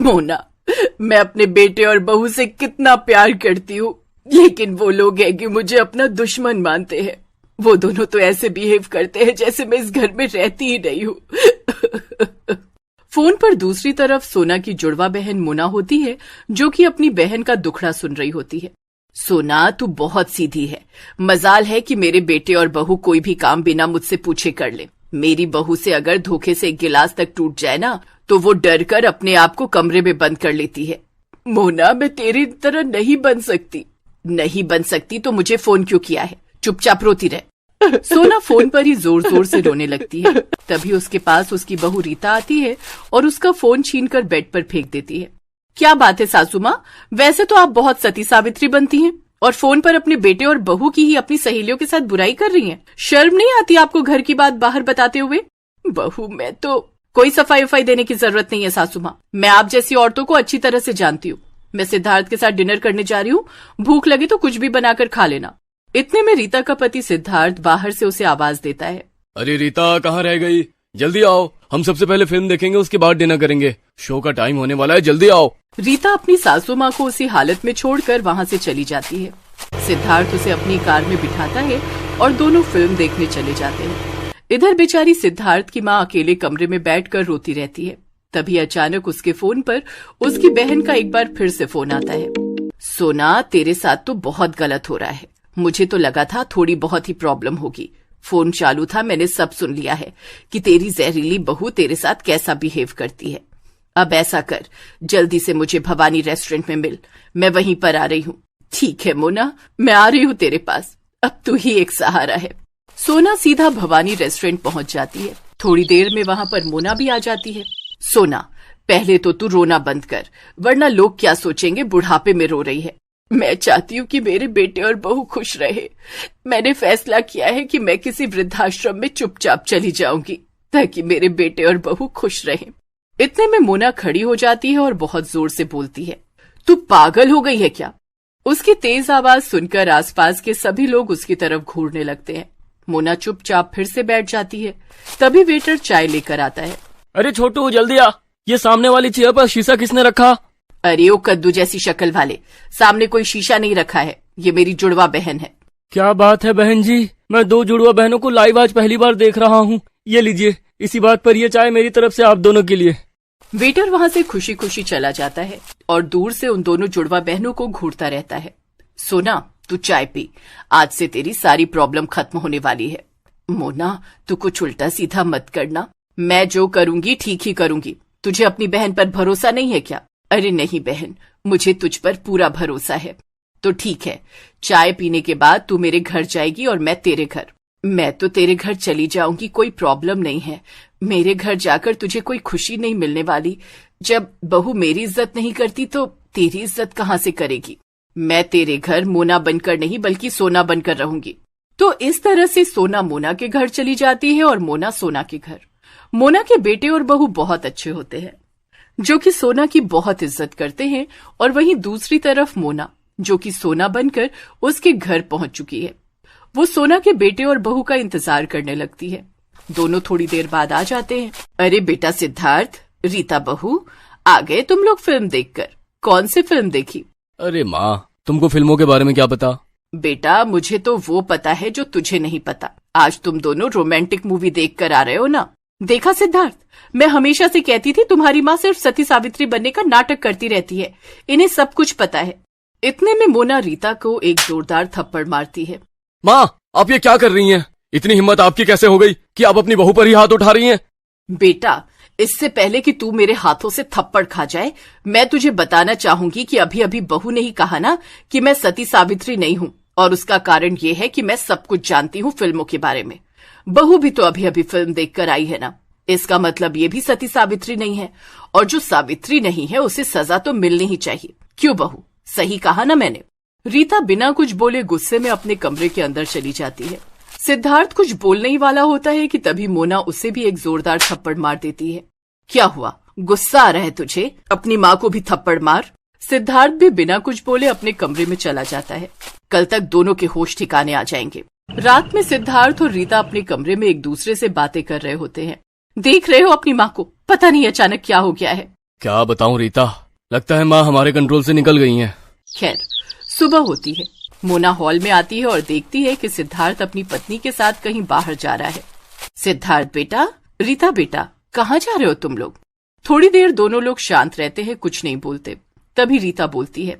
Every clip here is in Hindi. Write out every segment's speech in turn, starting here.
मोना, मैं अपने बेटे और बहू से कितना प्यार करती हूँ, लेकिन वो लोग हैं कि मुझे अपना दुश्मन मानते हैं। वो दोनों तो ऐसे बिहेव करते हैं जैसे मैं इस घर में रहती ही नहीं हूँ। फोन पर दूसरी तरफ सोना की जुड़वा बहन मोना होती है, जो कि अपनी बहन का दुखड़ा सुन रही होती है। सोना, तू बहुत सीधी है। मजाल है कि मेरे बेटे और बहू कोई भी काम बिना मुझसे पूछे कर ले। मेरी बहू से अगर धोखे से एक गिलास तक टूट जाए ना, तो वो डर कर अपने आप को कमरे में बंद कर लेती है। मोना, मैं तेरी तरह नहीं बन सकती। नहीं बन सकती तो मुझे फोन क्यों किया है? चुपचाप रोती रह। सोना फोन पर ही जोर जोर से रोने लगती है। तभी उसके पास उसकी बहू रीता आती है और उसका फोन छीनकर बेड पर फेंक देती है। क्या बात है सासू माँ, वैसे तो आप बहुत सती सावित्री बनती हैं और फोन पर अपने बेटे और बहू की ही अपनी सहेलियों के साथ बुराई कर रही हैं। शर्म नहीं आती आपको घर की बात बाहर बताते हुए? बहू, मैं तो कोई सफाई वफाई देने की जरूरत नहीं है सासू माँ। मैं आप जैसी औरतों को अच्छी तरह से जानती हूँ। मैं सिद्धार्थ के साथ डिनर करने जा रही हूँ, भूख लगे तो कुछ भी बनाकर खा लेना। इतने में रीता का पति सिद्धार्थ बाहर से उसे आवाज देता है। अरे रीता, कहाँ रह गई? जल्दी आओ, हम सबसे पहले फिल्म देखेंगे, उसके बाद डिनर करेंगे। शो का टाइम होने वाला है, जल्दी आओ। रीता अपनी सासू माँ को उसी हालत में छोड़कर वहाँ से चली जाती है। सिद्धार्थ उसे अपनी कार में बिठाता है और दोनों फिल्म देखने चले जाते हैं। इधर बेचारी सिद्धार्थ की माँ अकेले कमरे में बैठकर रोती रहती है। तभी अचानक उसके फोन पर उसकी बहन का एक बार फिर से फोन आता है। सोना, तेरे साथ तो बहुत गलत हो रहा है। मुझे तो लगा था थोड़ी बहुत ही प्रॉब्लम होगी। फोन चालू था, मैंने सब सुन लिया है कि तेरी जहरीली बहू तेरे साथ कैसा बिहेव करती है। अब ऐसा कर, जल्दी से मुझे भवानी रेस्टोरेंट में मिल, मैं वहीं पर आ रही हूँ। ठीक है मोना, मैं आ रही हूँ तेरे पास। अब तू ही एक सहारा है। सोना सीधा भवानी रेस्टोरेंट पहुंच जाती है। थोड़ी देर में वहां पर मोना भी आ जाती है। सोना, पहले तो तू रोना बंद कर, वरना लोग क्या सोचेंगे बुढ़ापे में रो रही है। मैं चाहती हूँ कि मेरे बेटे और बहू खुश रहे। मैंने फैसला किया है कि मैं किसी वृद्धाश्रम में चुपचाप चली जाऊंगी, ताकि मेरे बेटे और बहू खुश रहें। इतने में मोना खड़ी हो जाती है और बहुत जोर से बोलती है, तू पागल हो गई है क्या? उसकी तेज आवाज सुनकर आसपास के सभी लोग उसकी तरफ घूरने लगते हैं। मोना चुपचाप फिर से बैठ जाती है। तभी वेटर चाय लेकर आता है। अरे छोटू, जल्दी आ, ये सामने वाली चेयर पर शीशा किसने रखा? अरे ओ कद्दू जैसी शक्ल वाले, सामने कोई शीशा नहीं रखा है, ये मेरी जुड़वा बहन है। क्या बात है बहन जी, मैं दो जुड़वा बहनों को लाइव आज पहली बार देख रहा हूँ। ये लीजिए, इसी बात पर ये चाय मेरी तरफ से आप दोनों के लिए। वेटर वहाँ से खुशी खुशी चला जाता है और दूर से उन दोनों जुड़वा बहनों को घूरता रहता है। सोना, तू चाय पी, आज से तेरी सारी प्रॉब्लम खत्म होने वाली है। मोना, तू कुछ उल्टा सीधा मत करना, मैं जो करूंगी ठीक ही करूंगी। तुझे अपनी बहन पर भरोसा नहीं है क्या? अरे नहीं बहन, मुझे तुझ पर पूरा भरोसा है। तो ठीक है, चाय पीने के बाद तू मेरे घर जाएगी और मैं तेरे घर। मैं तो तेरे घर चली जाऊंगी, कोई प्रॉब्लम नहीं है। मेरे घर जाकर तुझे कोई खुशी नहीं मिलने वाली। जब बहू मेरी इज्जत नहीं करती तो तेरी इज्जत कहाँ से करेगी? मैं तेरे घर मोना बनकर नहीं बल्कि सोना बनकर रहूंगी। तो इस तरह से सोना मोना के घर चली जाती है और मोना सोना के घर। मोना के बेटे और बहू बहुत अच्छे होते हैं, जो कि सोना की बहुत इज्जत करते हैं, और वहीं दूसरी तरफ मोना, जो कि सोना बनकर उसके घर पहुंच चुकी है, वो सोना के बेटे और बहू का इंतजार करने लगती है। दोनों थोड़ी देर बाद आ जाते हैं। अरे बेटा सिद्धार्थ, रीता बहू, आ गए तुम लोग फिल्म देखकर। कौन सी फिल्म देखी? अरे माँ, तुमको फिल्मों के बारे में क्या पता? बेटा, मुझे तो वो पता है जो तुझे नहीं पता। आज तुम दोनों रोमांटिक मूवी देख कर आ रहे हो ना। देखा सिद्धार्थ, मैं हमेशा से कहती थी तुम्हारी माँ सिर्फ सती सावित्री बनने का नाटक करती रहती है, इन्हें सब कुछ पता है। इतने में मोना रीता को एक जोरदार थप्पड़ मारती है। माँ, आप ये क्या कर रही हैं? इतनी हिम्मत आपकी कैसे हो गई कि आप अपनी बहू पर ही हाथ उठा रही हैं? बेटा, इससे पहले कि तू मेरे हाथों से थप्पड़ खा जाए, मैं तुझे बताना चाहूंगी कि अभी अभी बहू ने ही कहा ना कि मैं सती सावित्री नहीं हूँ, और उसका कारण ये है कि मैं सब कुछ जानती हूँ फिल्मों के बारे में। बहू भी तो अभी अभी फिल्म देखकर आई है ना, इसका मतलब ये भी सती सावित्री नहीं है, और जो सावित्री नहीं है उसे सजा तो मिलनी ही चाहिए। क्यों बहू, सही कहा ना मैंने? रीता बिना कुछ बोले गुस्से में अपने कमरे के अंदर चली जाती है। सिद्धार्थ कुछ बोलने ही वाला होता है कि तभी मोना उसे भी एक जोरदार थप्पड़ मार देती है। क्या हुआ, गुस्सा आ रहा है तुझे? अपनी माँ को भी थप्पड़ मार। सिद्धार्थ भी बिना कुछ बोले अपने कमरे में चला जाता है। कल तक दोनों के होश ठिकाने आ जाएंगे। रात में सिद्धार्थ और रीता अपने कमरे में एक दूसरे से बातें कर रहे होते हैं। देख रहे हो अपनी माँ को, पता नहीं अचानक क्या हो गया है। क्या बताऊं रीता, लगता है माँ हमारे कंट्रोल से निकल गई हैं। खैर, सुबह होती है। मोना हॉल में आती है और देखती है कि सिद्धार्थ अपनी पत्नी के साथ कहीं बाहर जा रहा है। सिद्धार्थ बेटा, रीता बेटा, कहाँ जा रहे हो तुम लोग? थोड़ी देर दोनों लोग शांत रहते हैं, कुछ नहीं बोलते। तभी रीता बोलती है,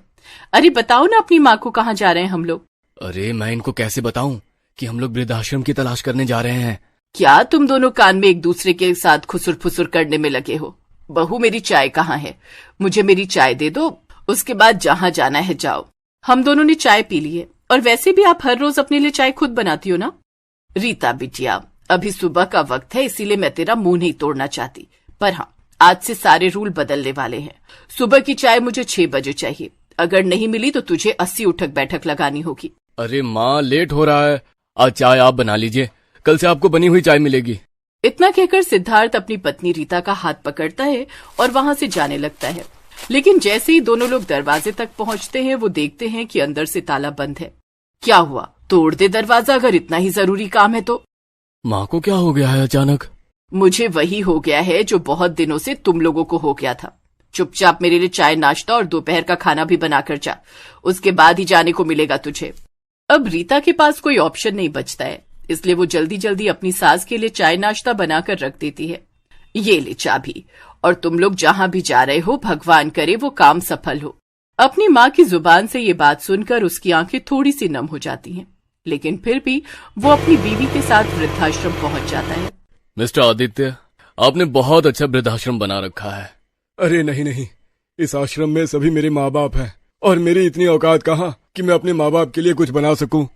अरे बताओ ना अपनी माँ को, कहाँ जा रहे हैं हम लोग? अरे मैं इनको कैसे बताऊं कि हम लोग वृद्धाश्रम की तलाश करने जा रहे हैं। क्या तुम दोनों कान में एक दूसरे के साथ खुसुर फुसुर करने में लगे हो? बहू, मेरी चाय कहाँ है? मुझे मेरी चाय दे दो, उसके बाद जहाँ जाना है जाओ। हम दोनों ने चाय पी ली है, और वैसे भी आप हर रोज अपने लिए चाय खुद बनाती हो ना? रीता बिटिया, अभी सुबह का वक्त है, इसीलिए मैं तेरा मुंह नहीं तोड़ना चाहती, पर हाँ, आज से सारे रूल बदलने वाले हैं। सुबह की चाय मुझे 6 बजे चाहिए। अगर नहीं मिली तो तुझे 80 उठक बैठक लगानी होगी। अरे माँ, लेट हो रहा है, आज चाय आप बना लीजिए, कल से आपको बनी हुई चाय मिलेगी। इतना कहकर सिद्धार्थ अपनी पत्नी रीता का हाथ पकड़ता है और वहां से जाने लगता है। लेकिन जैसे ही दोनों लोग दरवाजे तक पहुंचते हैं, वो देखते हैं कि अंदर से ताला बंद है। क्या हुआ? तोड़ दे दरवाजा, अगर इतना ही जरूरी काम है तो। माँ को क्या हो गया है अचानक? मुझे वही हो गया है जो बहुत दिनों से तुम लोगों को हो गया था। चुपचाप मेरे लिए चाय, नाश्ता और दोपहर का खाना भी बनाकर जा, उसके बाद ही जाने को मिलेगा तुझे। अब रीता के पास कोई ऑप्शन नहीं बचता है, इसलिए वो जल्दी जल्दी अपनी सास के लिए चाय नाश्ता बनाकर रख देती है। ये ले चाबी, और तुम लोग जहां भी जा रहे हो, भगवान करे वो काम सफल हो। अपनी माँ की जुबान से ये बात सुनकर उसकी आंखें थोड़ी सी नम हो जाती हैं, लेकिन फिर भी वो अपनी बीवी के साथ वृद्धाश्रम पहुंच जाता है। मिस्टर आदित्य, आपने बहुत अच्छा वृद्धाश्रम बना रखा है। अरे नहीं नहीं, इस आश्रम में सभी मेरे माँ बाप हैं, और मेरी इतनी औकात कहाँ कि मैं अपने माँ बाप के लिए कुछ बना सकूं।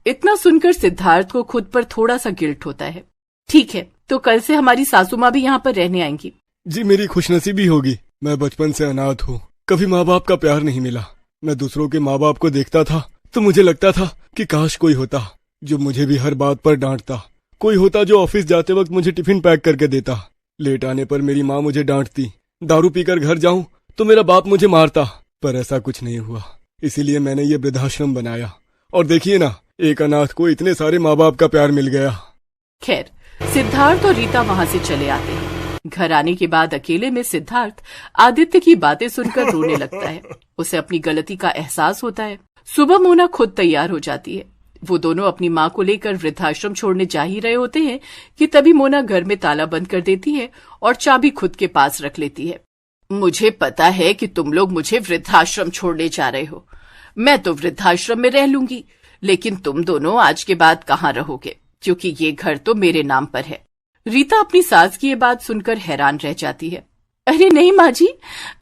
इतना सुनकर सिद्धार्थ को खुद पर थोड़ा सा गिल्ट होता है। ठीक है, तो कल से हमारी सासू माँ भी यहाँ पर रहने आएंगी। जी, मेरी खुशनसीबी होगी। मैं बचपन से अनाथ हूँ, कभी माँ बाप का प्यार नहीं मिला। मैं दूसरों के माँ बाप को देखता था तो मुझे लगता था कि काश कोई होता जो मुझे भी हर बात पर डांटता, कोई होता जो ऑफिस जाते वक्त मुझे टिफिन पैक करके देता। लेट आने पर मेरी माँ मुझे डांटती, दारू पीकर घर जाऊं तो मेरा बाप मुझे मारता, पर ऐसा कुछ नहीं हुआ। इसीलिए मैंने ये वृद्धाश्रम बनाया, और देखिए ना, एक अनाथ को इतने सारे माँ बाप का प्यार मिल गया। खैर, सिद्धार्थ और रीता वहां से चले आते हैं। घर आने के बाद अकेले में सिद्धार्थ आदित्य की बातें सुनकर रोने लगता है। उसे अपनी गलती का एहसास होता है। सुबह मोना खुद तैयार हो जाती है। वो दोनों अपनी माँ को लेकर वृद्धाश्रम छोड़ने जा ही रहे होते हैं कि तभी मोना घर में ताला बंद कर देती है और चाबी खुद के पास रख लेती है। मुझे पता है कि तुम लोग मुझे वृद्धाश्रम छोड़ने जा रहे हो। मैं तो वृद्धाश्रम में रह लूंगी, लेकिन तुम दोनों आज के बाद कहाँ रहोगे, क्योंकि ये घर तो मेरे नाम पर है। रीता अपनी सास की ये बात सुनकर हैरान रह जाती है। अरे नहीं माँ जी,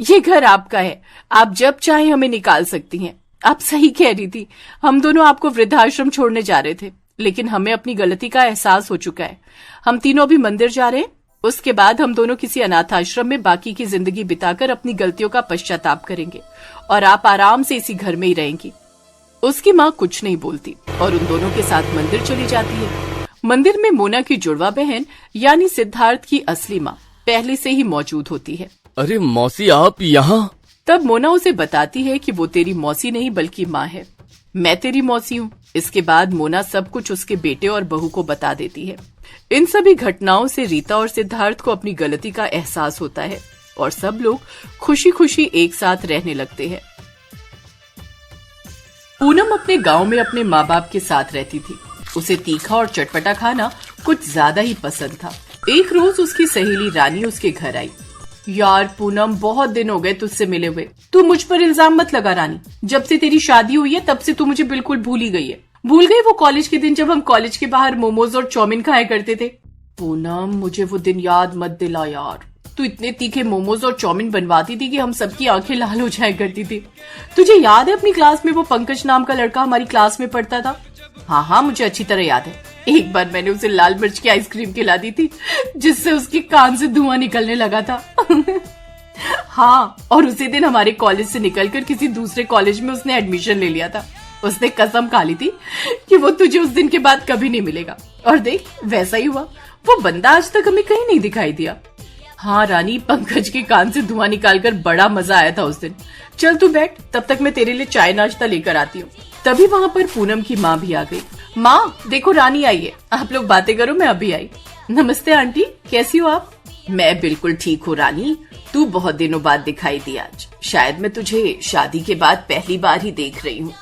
ये घर आपका है, आप जब चाहे हमें निकाल सकती हैं। आप सही कह रही थी, हम दोनों आपको वृद्धाश्रम छोड़ने जा रहे थे, लेकिन हमें अपनी गलती का एहसास हो चुका है। हम तीनों भी मंदिर जा रहे हैं, उसके बाद हम दोनों किसी अनाथ आश्रम में बाकी की जिंदगी बिताकर अपनी गलतियों का पश्चाताप करेंगे, और आप आराम से इसी घर में ही रहेंगी। उसकी माँ कुछ नहीं बोलती और उन दोनों के साथ मंदिर चली जाती है। मंदिर में मोना की जुड़वा बहन यानी सिद्धार्थ की असली माँ पहले से ही मौजूद होती है। अरे मौसी, आप यहाँ? तब मोना उसे बताती है कि वो तेरी मौसी नहीं बल्कि माँ है, मैं तेरी मौसी हूँ। इसके बाद मोना सब कुछ उसके बेटे और बहू को बता देती है। इन सभी घटनाओं से रीता और सिद्धार्थ को अपनी गलती का एहसास होता है और सब लोग खुशी खुशी एक साथ रहने लगते हैं। पूनम अपने गांव में अपने माँ बाप के साथ रहती थी। उसे तीखा और चटपटा खाना कुछ ज्यादा ही पसंद था। एक रोज उसकी सहेली रानी उसके घर आई। यार पूनम, बहुत दिन हो गए तुझसे मिले हुए। तू मुझ पर इल्जाम मत लगा रानी, जब से तेरी शादी हुई है तब से तू मुझे बिल्कुल भूल ही गई है। भूल गई वो कॉलेज के दिन जब हम कॉलेज के बाहर मोमोज और चाउमीन खाया करते थे। पूनम, मुझे वो दिन याद मत दिला यार। तू इतने तीखे मोमोज और चाउमीन बनवाती थी कि हम सबकी आंखें लाल हो जाया करती थी। तुझे याद है अपनी क्लास में वो पंकज नाम का लड़का हमारी क्लास में पढ़ता था? हाँ, मुझे अच्छी तरह याद है। एक बार मैंने उसे लाल मिर्च की आइसक्रीम खिला दी थी, जिससे उसके कान से धुआं निकलने लगा था। हाँ, और उसी दिन हमारे कॉलेज से निकलकर किसी दूसरे कॉलेज में उसने एडमिशन ले लिया था। उसने कसम खा ली थी कि वो तुझे उस दिन के बाद कभी नहीं मिलेगा, और देख वैसा ही हुआ। वो बंदा आज तक हमें कहीं नहीं दिखाई दिया। हाँ रानी, पंकज के कान से धुआं निकालकर बड़ा मजा आया था उस दिन। चल तू बैठ, तब तक मैं तेरे लिए चाय नाश्ता लेकर आती हूँ। तभी वहाँ पर पूनम की माँ भी आ गई। माँ देखो, रानी आई है, आप लोग बातें करो, मैं अभी आई। नमस्ते आंटी, कैसी हो आप? मैं बिल्कुल ठीक हूँ रानी। तू बहुत दिनों बाद दिखाई दी आज। शायद मैं तुझे शादी के बाद पहली बार ही देख रही हूँ।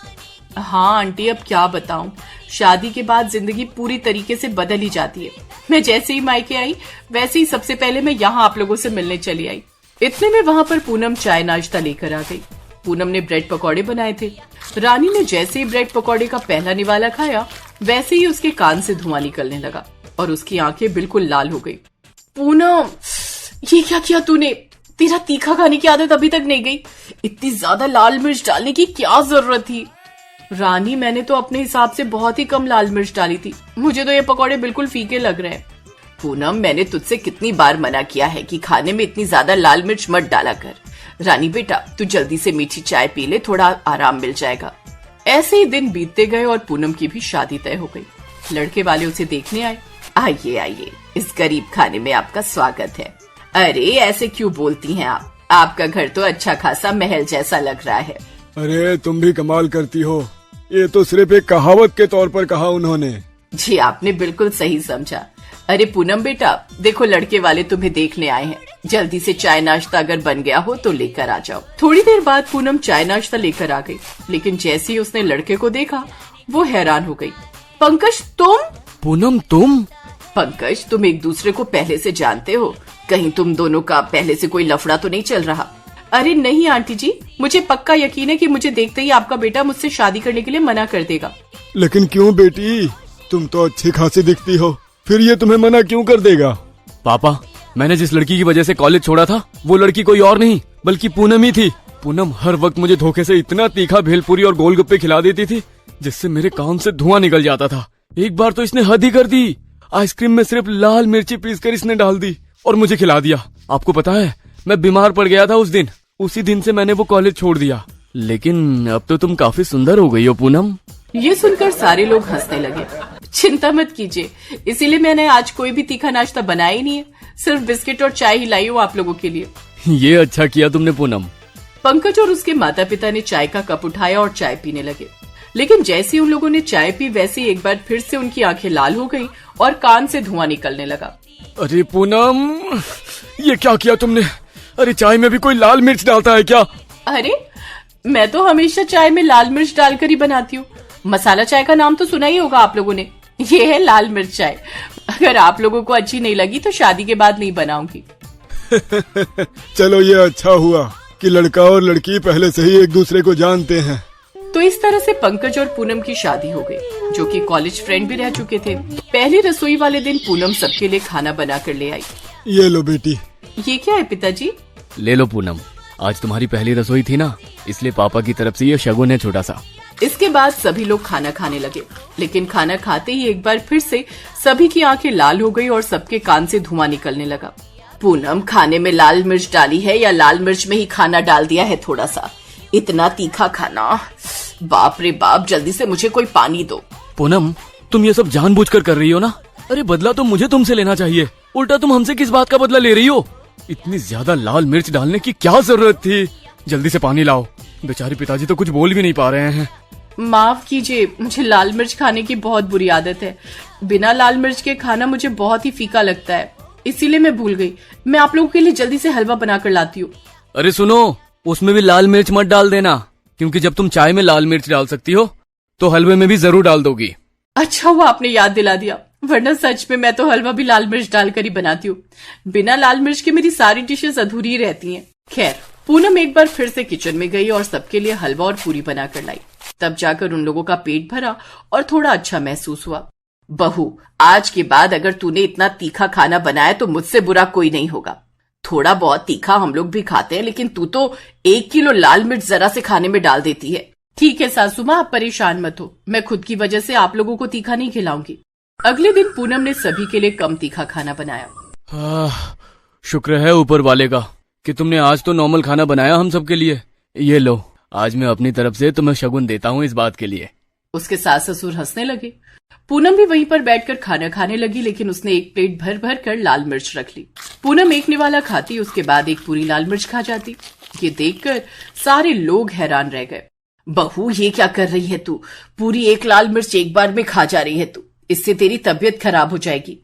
हाँ आंटी, अब क्या बताऊं, शादी के बाद जिंदगी पूरी तरीके से बदल ही जाती है। मैं जैसे ही मायके आई वैसे ही सबसे पहले मैं यहाँ आप लोगों से मिलने चली आई। इतने में वहाँ पर पूनम चाय नाश्ता लेकर आ गई। पूनम ने ब्रेड पकौड़े बनाए थे। रानी ने जैसे ही ब्रेड पकौड़े का पहला निवाला खाया वैसे ही उसके कान से धुआं निकलने लगा और उसकी आंखें बिल्कुल लाल हो गई। पूनम, ये क्या किया तूने? तेरा तीखा खाने की आदत अभी तक नहीं गई? इतनी ज्यादा लाल मिर्च डालने की क्या जरूरत थी? रानी, मैंने तो अपने हिसाब से बहुत ही कम लाल मिर्च डाली थी। मुझे तो ये पकौड़े बिल्कुल फीके लग रहे हैं। पूनम, मैंने तुझसे कितनी बार मना किया है कि खाने में इतनी ज्यादा लाल मिर्च मत डाला कर। रानी बेटा, तू जल्दी से मीठी चाय पी ले, थोड़ा आराम मिल जाएगा। ऐसे ही दिन बीतते गए और पूनम की भी शादी तय हो गई। लड़के वाले उसे देखने आए। आइए आइए, इस गरीब खाने में आपका स्वागत है। अरे ऐसे क्यों बोलती हैं आप? आपका घर तो अच्छा खासा महल जैसा लग रहा है। अरे तुम भी कमाल करती हो, ये तो सिर्फ एक कहावत के तौर पर कहा उन्होंने। जी आपने बिल्कुल सही समझा। अरे पूनम बेटा, देखो लड़के वाले तुम्हें देखने आए हैं। जल्दी से चाय नाश्ता अगर बन गया हो तो लेकर आ जाओ। थोड़ी देर बाद पूनम चाय नाश्ता लेकर आ गई, लेकिन जैसे ही उसने लड़के को देखा वो हैरान हो गई। पंकज तुम? पूनम तुम? पंकज, तुम एक दूसरे को पहले से जानते हो? कहीं तुम दोनों का पहले से कोई लफड़ा तो नहीं चल रहा? अरे नहीं आंटी जी, मुझे पक्का यकीन है कि मुझे देखते ही आपका बेटा मुझसे शादी करने के लिए मना कर देगा। लेकिन क्यों बेटी, तुम तो अच्छी खासी दिखती हो, फिर ये तुम्हें मना क्यों कर देगा? पापा, मैंने जिस लड़की की वजह से कॉलेज छोड़ा था वो लड़की कोई और नहीं बल्कि पूनम ही थी। पूनम हर वक्त मुझे धोखे से इतना तीखा भेलपुरी और गोलगप्पे खिला देती थी जिससे मेरे कान से धुआं निकल जाता था। एक बार तो इसने हद ही कर दी। आइसक्रीम में सिर्फ लाल मिर्ची पीसकर इसने डाल दी और मुझे खिला दिया। आपको पता है, मैं बीमार पड़ गया था उस दिन। उसी दिन से मैंने वो कॉलेज छोड़ दिया। लेकिन अब तो तुम काफी सुंदर हो गई हो पूनम। ये सुनकर सारे लोग हंसने लगे। चिंता मत कीजिए, इसीलिए मैंने आज कोई भी तीखा नाश्ता बनाया ही नहीं है। सिर्फ बिस्किट और चाय ही लाई हूँ आप लोगों के लिए। ये अच्छा किया तुमने पूनम। पंकज और उसके माता पिता ने चाय का कप उठाया और चाय पीने लगे। लेकिन जैसे ही उन लोगों ने चाय पी वैसे ही एक बार फिर से उनकी आंखें लाल हो गई और कान से धुआं निकलने लगा। अरे पूनम, ये क्या किया तुमने? अरे चाय में भी कोई लाल मिर्च डालता है क्या? अरे मैं तो हमेशा चाय में लाल मिर्च डालकर ही बनाती हूँ। मसाला चाय का नाम तो सुना ही होगा आप लोगों ने। ये है लाल मिर्च चाय। अगर आप लोगों को अच्छी नहीं लगी तो शादी के बाद नहीं बनाऊंगी। चलो ये अच्छा हुआ कि लड़का और लड़की पहले से ही एक दूसरे को जानते हैं। तो इस तरह से पंकज और पूनम की शादी हो गई, जो कि कॉलेज फ्रेंड भी रह चुके थे। पहली रसोई वाले दिन पूनम सबके लिए खाना बना कर ले आई। ये लो बेटी। ये क्या है पिताजी? ले लो पूनम, आज तुम्हारी पहली रसोई थी ना, इसलिए पापा की तरफ से ये शगुन है छोटा सा। इसके बाद सभी लोग खाना खाने लगे, लेकिन खाना खाते ही एक बार फिर से सभी की आंखें लाल हो गई और सबके कान से धुआं निकलने लगा। पूनम, खाने में लाल मिर्च डाली है या लाल मिर्च में ही खाना डाल दिया है थोड़ा सा? इतना तीखा खाना, बाप रे बाप, जल्दी से मुझे कोई पानी दो। पूनम, तुम ये सब जानबूझकर कर रही हो ना? अरे बदला तो मुझे तुमसे लेना चाहिए, उल्टा तुम हमसे किस बात का बदला ले रही हो? इतनी ज्यादा लाल मिर्च डालने की क्या जरूरत थी? जल्दी से पानी लाओ। बेचारे पिताजी तो कुछ बोल भी नहीं पा रहे हैं। माफ कीजिए, मुझे लाल मिर्च खाने की बहुत बुरी आदत है। बिना लाल मिर्च के खाना मुझे बहुत ही फीका लगता है, इसीलिए मैं भूल गई। मैं आप लोगों के लिए जल्दी से हलवा बनाकर लाती हूँ। अरे सुनो, उसमें भी लाल मिर्च मत डाल देना, क्योंकि जब तुम चाय में लाल मिर्च डाल सकती हो तो हलवे में भी जरूर डाल दोगी। अच्छा हुआ आपने याद दिला दिया, वरना सच में मैं तो हलवा भी लाल मिर्च डालकर ही बनाती हूँ। बिना लाल मिर्च के मेरी सारी डिशेस अधूरी रहती हैं। खैर, पूनम एक बार फिर से किचन में गई और सबके लिए हलवा और पूरी बनाकर लाई। तब जाकर उन लोगों का पेट भरा और थोड़ा अच्छा महसूस हुआ। बहू, आज के बाद अगर तूने इतना तीखा खाना बनाया तो मुझसे बुरा कोई नहीं होगा। थोड़ा बहुत तीखा हम लोग भी खाते हैं, लेकिन तू तो 1 किलो लाल मिर्च जरा से खाने में डाल देती है। ठीक है सासू माँ, आप परेशान मत हो, मैं खुद की वजह से आप लोगों को तीखा नहीं खिलाऊंगी। अगले दिन पूनम ने सभी के लिए कम तीखा खाना बनाया। शुक्र है ऊपर वाले का कि तुमने आज तो नॉर्मल खाना बनाया हम सबके लिए। ये लो, आज मैं अपनी तरफ से तुम्हें शगुन देता हूँ इस बात के लिए। उसके सास ससुर हंसने लगे। पूनम भी वहीं पर बैठकर खाना खाने लगी, लेकिन उसने एक प्लेट भर भर कर लाल मिर्च रख ली। पूनम एक निवाला खाती, उसके बाद एक पूरी लाल मिर्च खा जाती। ये देखकर सारे लोग हैरान रह गए। बहू, ये क्या कर रही है तू? पूरी एक लाल मिर्च एक बार में खा जा रही है तू, इससे तेरी तबीयत खराब हो जाएगी।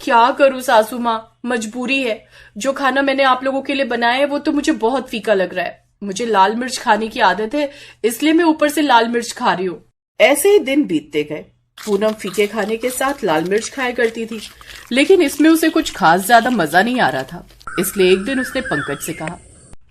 क्या करूं सासू माँ, मजबूरी है। जो खाना मैंने आप लोगों के लिए बनाया है वो तो मुझे बहुत फीका लग रहा है। मुझे लाल मिर्च खाने की आदत है, इसलिए मैं ऊपर से लाल मिर्च खा रही हूँ। ऐसे ही दिन बीतते गए। पूनम फीके खाने के साथ लाल मिर्च खाया करती थी, लेकिन इसमें उसे कुछ खास ज्यादा मजा नहीं आ रहा था। इसलिए एक दिन उसने पंकज से कहा,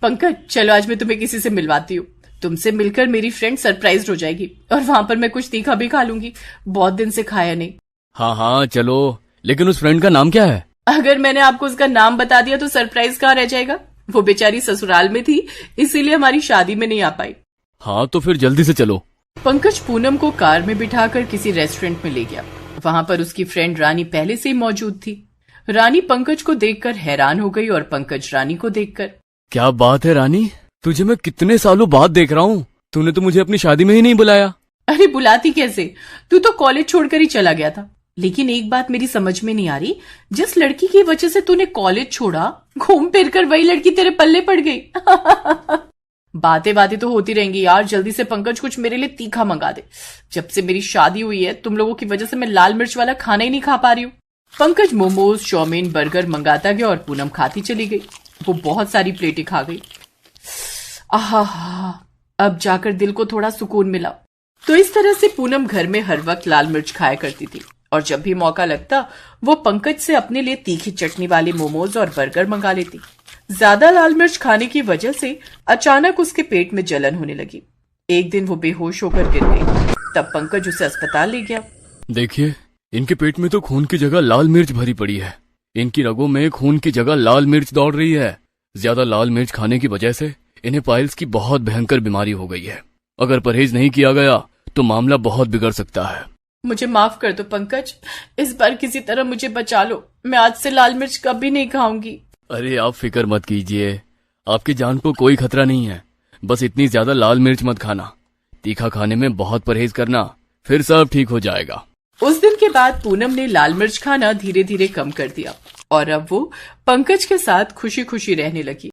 पंकज चलो आज मैं तुम्हें किसी से मिलवाती हूँ। तुमसे मिलकर मेरी फ्रेंड सरप्राइज हो जाएगी और वहां पर मैं कुछ तीखा भी खा लूंगी, बहुत दिन से खाया नहीं। हाँ हाँ चलो, लेकिन उस फ्रेंड का नाम क्या है? अगर मैंने आपको उसका नाम बता दिया तो सरप्राइज कहाँ रह जाएगा। वो बेचारी ससुराल में थी, इसीलिए हमारी शादी में नहीं आ पाई। हाँ तो फिर जल्दी से चलो। पंकज पूनम को कार में बिठाकर किसी रेस्टोरेंट में ले गया। वहां पर उसकी फ्रेंड रानी पहले से ही मौजूद थी। रानी पंकज को देखकर हैरान हो गई और पंकज रानी को देखकर, क्या बात है रानी, तुझे मैं कितने सालों बाद देख रहा हूँ। तूने तो मुझे अपनी शादी में ही नहीं बुलाया। अरे बुलाती कैसे, तू तो कॉलेज छोड़कर ही चला गया था। लेकिन एक बात मेरी समझ में नहीं आ रही, जिस लड़की की वजह से तूने कॉलेज छोड़ा, घूम फिर कर वही लड़की तेरे पल्ले पड़ गई। बातें बातें तो होती रहेंगी यार। जल्दी से पंकज कुछ मेरे लिए तीखा मंगा दे। जब से मेरी शादी हुई है तुम लोगों की वजह से मैं लाल मिर्च वाला खाना ही नहीं खा पा रही हूँ। पंकज मोमोज, चाउमीन, बर्गर मंगाता गया और पूनम खाती चली गई। वो बहुत सारी प्लेटें खा गई। आहा, अब जाकर दिल को थोड़ा सुकून मिला। तो इस तरह से पूनम घर में हर वक्त लाल मिर्च खाया करती थी और जब भी मौका लगता वो पंकज से अपने लिए तीखी चटनी वाले मोमोज और बर्गर मंगा लेती। ज्यादा लाल मिर्च खाने की वजह से अचानक उसके पेट में जलन होने लगी। एक दिन वो बेहोश होकर गिर गई। तब पंकज उसे अस्पताल ले गया। देखिए, इनके पेट में तो खून की जगह लाल मिर्च भरी पड़ी है। इनकी रगों में खून की जगह लाल मिर्च दौड़ रही है। ज्यादा लाल मिर्च खाने की वजह से इन्हें पाइल्स की बहुत भयंकर बीमारी हो गई है। अगर परहेज नहीं किया गया तो मामला बहुत बिगड़ सकता है। मुझे माफ कर दो पंकज, इस बार किसी तरह मुझे बचा लो। मैं आज से लाल मिर्च कभी नहीं खाऊंगी। अरे आप फिक्र मत कीजिए, आपकी जान को कोई खतरा नहीं है। बस इतनी ज्यादा लाल मिर्च मत खाना, तीखा खाने में बहुत परहेज करना, फिर सब ठीक हो जाएगा। उस दिन के बाद पूनम ने लाल मिर्च खाना धीरे धीरे कम कर दिया और अब वो पंकज के साथ खुशी खुशी रहने लगी।